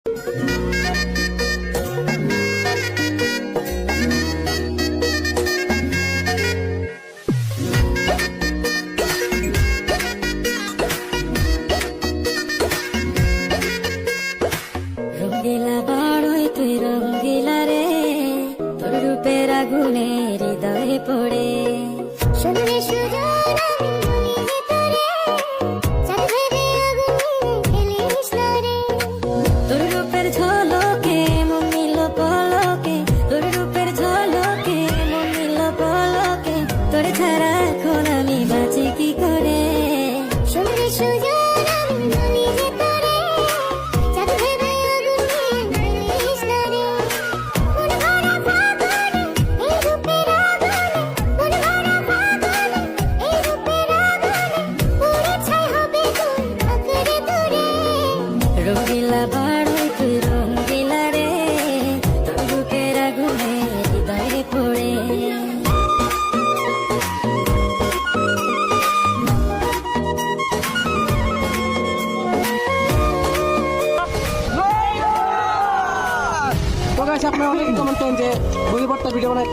রঙ্গিলা বাড়ই তুই রঙ্গিলা রে, তোর রূপের আগুনে হৃদয়ে পড়ে। শুনলে সুজন আমি বলি যে তোরে, চাঁদ ভেবে আগুনে ফেলিস না রে। তোর রূপের ঝলকে মন নিল পলকে, তোর রূপের ঝলকে মন নিল পলকে, তোর ছাড়া এখন আমি বাঁচি কি করে। শুনলে সুজন আমি বলি যে তোরে, চাঁদ ভেবে আগুনে ফেলিস না রে। মন ভরা ফাগুনে এই রূপের আগুনে, মন ভরা ফাগুনে এই রূপের আগুনে, পুড়ে ছাই হবে তোর আঁকড়ে ধরে। রঙ্গিলা বাড়ই তুই রঙ্গিলা রে, তোর রূপের আগুনে হৃদয়ে পড়ে। তো গাইস আপনারা অনেকে কমেন্ট করেন যে বই ভিডিও বানাইতে